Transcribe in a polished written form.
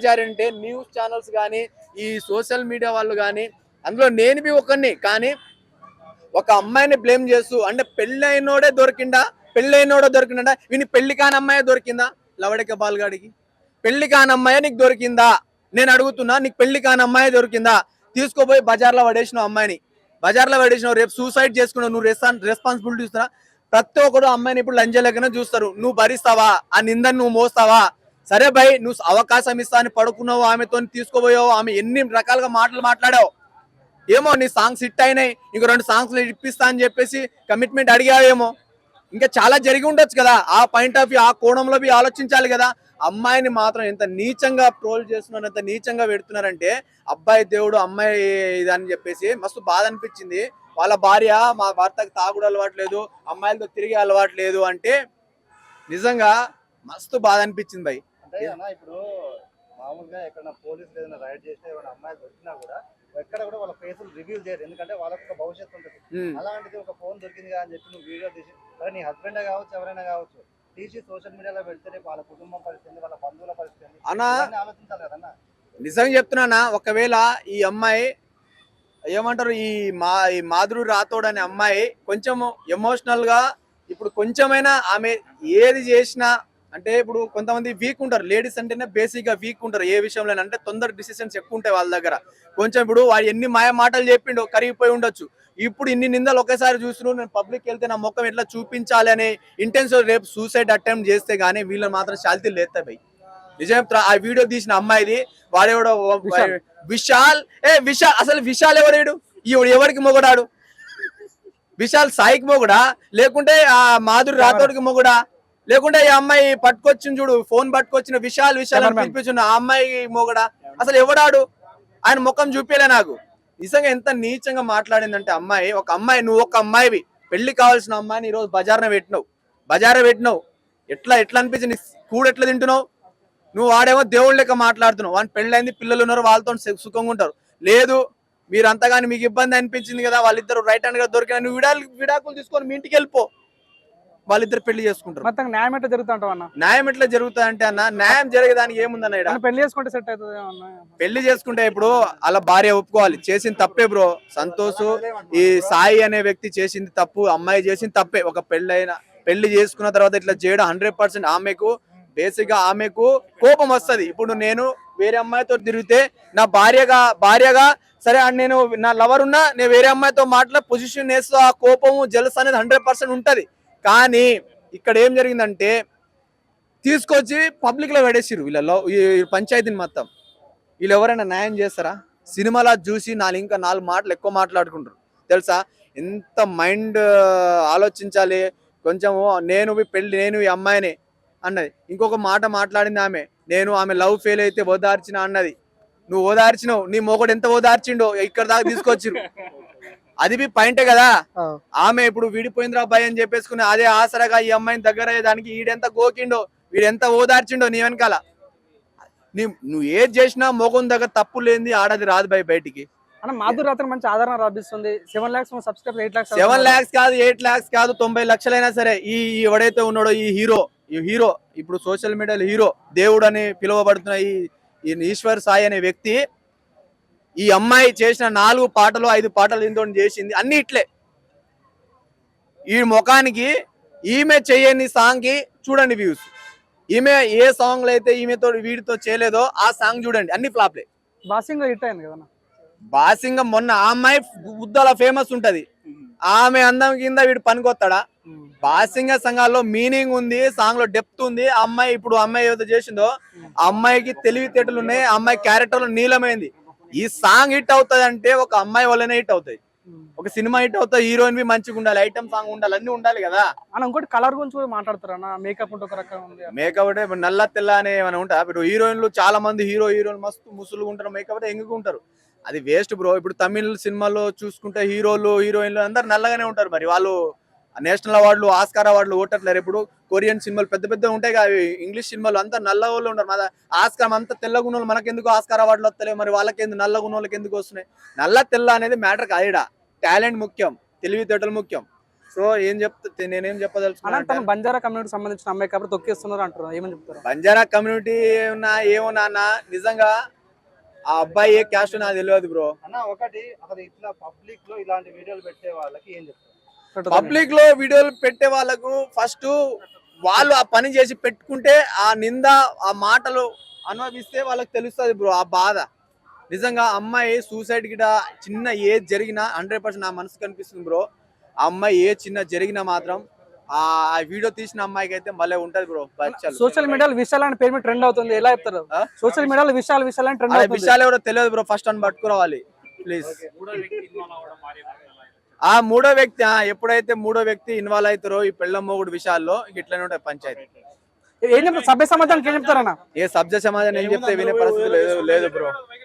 సమాచారం అంటే news channels కానీ ఈ సోషల్ మీడియా వాళ్ళు కానీ అందులో నేను బి ఒకరిని కానీ ఒక అమ్మాయిని బ్లేమ్ చేస్తూ అంటే పెళ్ళైనోడే దొరికిండా వీని పెళ్లి కాని అమ్మాయి దొరికిందా లవడిక బాల్గాడికి పెళ్లి కాని అమ్మాయి నీకు దొరికిందా నేను అడుగుతున్నా నీకు పెళ్లి కాని అమ్మాయి దొరికిందా తీసుకోపోయి బజార్లో పడేసినావు అమ్మాయిని బజార్లో పడేసినావు రేపు సూసైడ్ చేసుకున్నావు నువ్వు రెస్పాన్సిబిలిటీ ఇస్తున్నా ప్రతి ఒక్కరు అమ్మాయిని ఇప్పుడు లంజలేకనే చూస్తారు నువ్వు భరిస్తావా ఆ నిందని నువ్వు మోస్తావా సరే భయ్ నువ్వు అవకాశం ఇస్తా అని పడుకున్నావు ఆమెతో తీసుకోపోయావు ఆమె ఎన్ని రకాలుగా మాటలు మాట్లాడావు ఏమో నీ సాంగ్స్ హిట్ అయినాయి ఇంకో 2 సాంగ్స్ ఇప్పిస్తా అని చెప్పేసి కమిట్మెంట్ అడిగావేమో ఇంకా చాలా జరిగి ఉండొచ్చు కదా ఆ పాయింట్ ఆఫ్ వ్యూ ఆ కోణంలో ఆలోచించాలి కదా అమ్మాయిని మాత్రం ఎంత నీచంగా ట్రోల్ చేస్తున్నారు ఎంత నీచంగా పెడుతున్నారంటే అబ్బాయి దేవుడు అమ్మాయి ఇదని చెప్పేసి మస్తు బాధ అనిపించింది వాళ్ళ భార్య మా భర్తకు తాగుడు అలవాటు లేదు అమ్మాయిలతో తిరిగే అలవాటు లేదు అంటే నిజంగా మస్తు బాధ అనిపించింది భయ్ ఇప్పుడు మామూలుగా ఎక్కడ పోలీసులు ఏదైనా రైడ్ చేస్తే ఏమైనా అమ్మాయి దొరికినా కూడా ఎక్కడ కూడా వాళ్ళ ఫేసులు రివ్యూ చేయరు ఎందుకంటే వాళ్ళకి ఒక భవిష్యత్తు ఉంటుంది అలాంటిది ఒక ఫోన్ దొరికింది అని చెప్పి నువ్వు వీడియో తీసి సరే నీ హస్బెండ్ కావచ్చు ఎవరైనా కావచ్చు తీసి సోషల్ మీడియాలో పెడితే రేపు వాళ్ళ కుటుంబం పరిస్థితి వాళ్ళ బంధువుల పరిస్థితి ఆలోచించాలి కదన్నా నిజంగా చెప్తున్నానా ఒకవేళ ఈ అమ్మాయి ఏమంటారు ఈ మాధురి రాథోడ్ అనే అమ్మాయి కొంచెం ఎమోషనల్ గా ఇప్పుడు కొంచెమైనా ఆమె ఏది చేసినా అంటే ఇప్పుడు కొంతమంది వీక్ ఉంటారు లేడీస్ అంటేనే బేసిక్ గా వీక్ ఉంటారు ఏ విషయంలో అంటే తొందర డిసిషన్స్ ఎక్కువ ఉంటాయి వాళ్ళ దగ్గర కొంచెం ఇప్పుడు వాడు ఎన్ని మాయ మాటలు చెప్పిండో కరిగిపోయి ఉండొచ్చు ఇప్పుడు ఇన్ని నిందలు ఒకేసారి చూస్తున్నాడు నేను పబ్లిక్ వెళ్తే నా ముఖం ఎట్లా చూపించాలి అనే ఇంటెన్షన్ రేపు సూసైడ్ అటెంప్ట్ చేస్తే గానీ వీళ్ళని మాత్రం శాల్తీలు లేస్తాయి భయ్ నిజం ఆ వీడియో తీసిన అమ్మాయిది వాడేవాడో విశాల్ అసలు విశాల్ ఎవరేడు ఎవరికి మొగడాడు విశాల్ సాయికి మొగుడా లేకుంటే ఆ మాధురి రాథోడ్కి మొగుడా లేకుంటే ఈ అమ్మాయి పట్టుకొచ్చింది చూడు ఫోన్ పట్టుకొచ్చిన విశాల్ అని పిలిపించిన ఆ అమ్మాయి మొగడా అసలు ఎవడాడు ఆయన ముఖం చూపేలే నాకు నిజంగా ఎంత నీచంగా మాట్లాడిందంటే అమ్మాయి ఒక అమ్మాయి నువ్వు ఒక అమ్మాయివి పెళ్లి కావాల్సిన అమ్మాయిని ఈ రోజు బజార్న పెట్టినావు ఎట్లా అనిపించింది కూడ ఎట్లా తింటున్నావు నువ్వు వాడేమో దేవుళ్ళ లెక్క మాట్లాడుతున్నావు వాడిని పెళ్ళైంది పిల్లలు ఉన్నారు వాళ్ళతో సుఖంగా ఉంటారు లేదు మీరు అంతగాని మీకు ఇబ్బంది అనిపించింది కదా వాళ్ళిద్దరు రైట్ హ్యాండ్ గా దొరికిన నువ్వు విడాకులు తీసుకొని మీ ఇంటికి వెళ్ళిపో వాళ్ళిద్దరు పెళ్లి చేసుకుంటారు మొత్తం న్యాయం ఎట్లా జరుగుతా అన్న న్యాయం ఎట్లా జరుగుతా అంటే అన్న న్యాయం జరిగేదానికి ఏముందన్న పెళ్లి చేసుకుంటే సెట్ అవుతుంది పెళ్లి చేసుకుంటే ఇప్పుడు అలా భార్య ఒప్పుకోవాలి చేసింది తప్పే బ్రో సంతోష్ ఈ సాయి అనే వ్యక్తి చేసింది తప్పు అమ్మాయి చేసింది తప్పే ఒక పెళ్లి చేసుకున్న తర్వాత ఇట్లా చేయడం 100% ఆమెకు బేసిక్ గా ఆమెకు కోపం వస్తుంది ఇప్పుడు నేను వేరే అమ్మాయితో తిరిగితే నా భార్యగా సరే నేను నా లవర్ ఉన్నా నేను వేరే అమ్మాయితో మాట్లాడే పొజిషన్ వేస్తూ ఆ కోపము జలస్ అనేది 100% ఉంటది కానీ ఇక్కడ ఏం జరిగిందంటే తీసుకొచ్చి పబ్లిక్ లో పడేసిరు వీళ్ళలో ఈ పంచాయతీని మొత్తం వీళ్ళు ఎవరైనా న్యాయం చేస్తారా సినిమాలో చూసి ఇంకా 4 మాటలు ఎక్కువ మాట్లాడుకుంటారు తెలుసా ఎంత మైండ్ ఆలోచించాలి కొంచెము నేను ఈ అమ్మాయిని అన్నది ఇంకొక మాట మాట్లాడింది ఆమె లవ్ ఫెయిల్ అయితే ఓదార్చిన అన్నది నువ్వు ఓదార్చినావు నీ మొగుడు ఎంత ఓదార్చిండో ఇక్కడ దాకా తీసుకొచ్చిరు అది పాయింటే కదా ఆమె ఇప్పుడు విడిపోయిందిరా అబ్బాయి అని చెప్పేసుకుని అదే ఆసరగా ఈ అమ్మాయిని దగ్గర అయ్యేదానికి ఈడెంత గోకిండో వీడెంత ఓదార్చిండో నీ వెనకాల నువ్వు ఏది చేసినా మొగం దగ్గర తప్పు లేని ఆడది రాదు బయటికి మాధురి రాథోడ్ మంచి ఆదరణ లభిస్తుంది 7 lakhs సబ్స్క్రైబర్ 8 lakhs 7 lakhs కాదు 8 lakhs కాదు 90 లక్షలైనా సరే ఈ ఎవడైతే ఉన్నాడో ఈ హీరో ఇప్పుడు సోషల్ మీడియాలో హీరో దేవుడు అని పిలువబడుతున్న ఈ ఈశ్వర్ సాయి అనే వ్యక్తి ఈ అమ్మాయి చేసిన 4 పాటలు 5 పాటలు దీంతో చేసింది అన్ని ఇట్లే ఈ ముఖానికి ఈమె చేయని సాంగ్ కి చూడండి వ్యూస్ ఈమె ఏ సాంగ్ లో అయితే ఈమెతో వీడితో చేయలేదో ఆ సాంగ్ చూడండి అన్ని ఫ్లాప్లే బాసింగ్ హిట్ అయింది కదా బాసింగం మొన్న ఆ అమ్మాయి బుద్ధల ఫేమస్ ఉంటది ఆమె అందం కింద వీడు పనికొస్తాడా బాసింగ సంఘాల్లో మీనింగ్ ఉంది సాంగ్ లో డెప్త్ ఉంది అమ్మాయి ఏదో చేసిందో ఆ అమ్మాయికి తెలివితేటలు ఉన్నాయి ఆ అమ్మాయి క్యారెక్టర్ నీలమైంది ఈ సాంగ్ హిట్ అవుతుంది అంటే ఒక అమ్మాయి వల్లనే హిట్ అవుతాయి ఒక సినిమా హిట్ అవుతుంది హీరోయిన్ బి మంచిగా ఉండాలి ఐటమ్ సాంగ్ ఉండాలి అన్ని ఉండాలి కదా అన్న ఇంకోటి కలర్ గురించి కూడా మాట్లాడతారు అన్న మేకప్ ఒక రకంగా ఉంది మేకప్ అంటే నల్ల తెల్ల అని ఏమైనా ఉంటా ఇప్పుడు హీరోయిన్లు చాలా మంది హీరోయిన్ మస్తు ముసులుగా ఉంటారు మేకప్ అంటే ఎంగుగా ఉంటారు అది వేస్ట్ బ్రో ఇప్పుడు తమిళ సినిమాలో చూసుకుంటే హీరోలు హీరోయిన్లు అందరు నల్లగానే ఉంటారు మరి వాళ్ళు నేషనల్ అవార్డులు ఆస్కార్ అవార్డులు ఓటట్లేరు ఇప్పుడు కొరియన్ సినిమాలు పెద్ద ఉంటాయి కదా ఇంగ్లీష్ సినిమాలు అంతా నల్ల వాళ్ళు ఉంటారు మన ఆస్కార్ అంతా తెల్లగా ఉన్న వాళ్ళు మనకెందుకు ఆస్కార్ అవార్డులు వస్తలేవు మరి వాళ్ళకెందుకు నల్లగా ఉన్న వాళ్ళకి ఎందుకు వస్తున్నాయి నల్ల తెల్ల అనేది మ్యాటర్ కాదుడా టాలెంట్ ముఖ్యం తెలివితేటలు ముఖ్యం సో ఏం చెప్తా, నేనేం అన్న చెప్పదలుచుకున్నా తను బంజారా కమ్యూనిటీ సంబంధించిన అమ్మాయి కాబట్టి తొక్కేస్తున్నారు అంటారు, ఏమని చెప్తారు? బంజారా కమ్యూనిటీ ఏమో నాన్న, నిజంగా ఆ అబ్బాయి ఏ క్యాస్ట్ నాకు తెలియదు బ్రో. అన్న ఒకటి అసలు ఇట్లా పబ్లిక్ లో ఇలాంటి వీడియోలు పెట్టే వాళ్ళకి ఏం చెప్తారు? పబ్లిక్ లో వీడియోలు పెట్టే వాళ్ళకు ఫస్ట్ వాళ్ళు ఆ పని చేసి పెట్టుకుంటే ఆ నింద ఆ మాటలు అనుభవిస్తే వాళ్ళకి తెలుస్తుంది బ్రో ఆ బాధ. నిజంగా అమ్మాయి సూసైడ్ గిట చిన్న ఏజ్ జరిగినా 100% నా మనసు కనిపిస్తుంది బ్రో. ఆ అమ్మాయి ఏ చిన్న జరిగినా మాత్రం ఆ వీడియో తీసిన అమ్మాయికి అయితే భలే ఉంటది బ్రో. సోషల్ మీడియాలో విషయాలు అని పేరు మీద ట్రెండ్ అవుతుంది, ఎలా చెప్తారు? సోషల్ మీడియాలో విషయాలు అని ట్రెండ్ అవుతుంది. విషయాలు ఎవరో తెలియదు బ్రో, ఫస్ట్ అని పట్టుకురావాలి ప్లీజ్. ఆ మూడో వ్యక్తి ఎప్పుడైతే మూడో వ్యక్తి ఇన్వాల్వ్ అవుతారో ఈ పెళ్ళ మొగుడు విషయాల్లో ఇట్లనే ఉంటాయి పంచాయతీ. ఏం చెప్తారు? సభ్య సమాజానికి ఏం చెప్తారన్న? ఏ సభ్య సమాజం ఏం చెప్తే వినే పరిస్థితి లేదు బ్రో.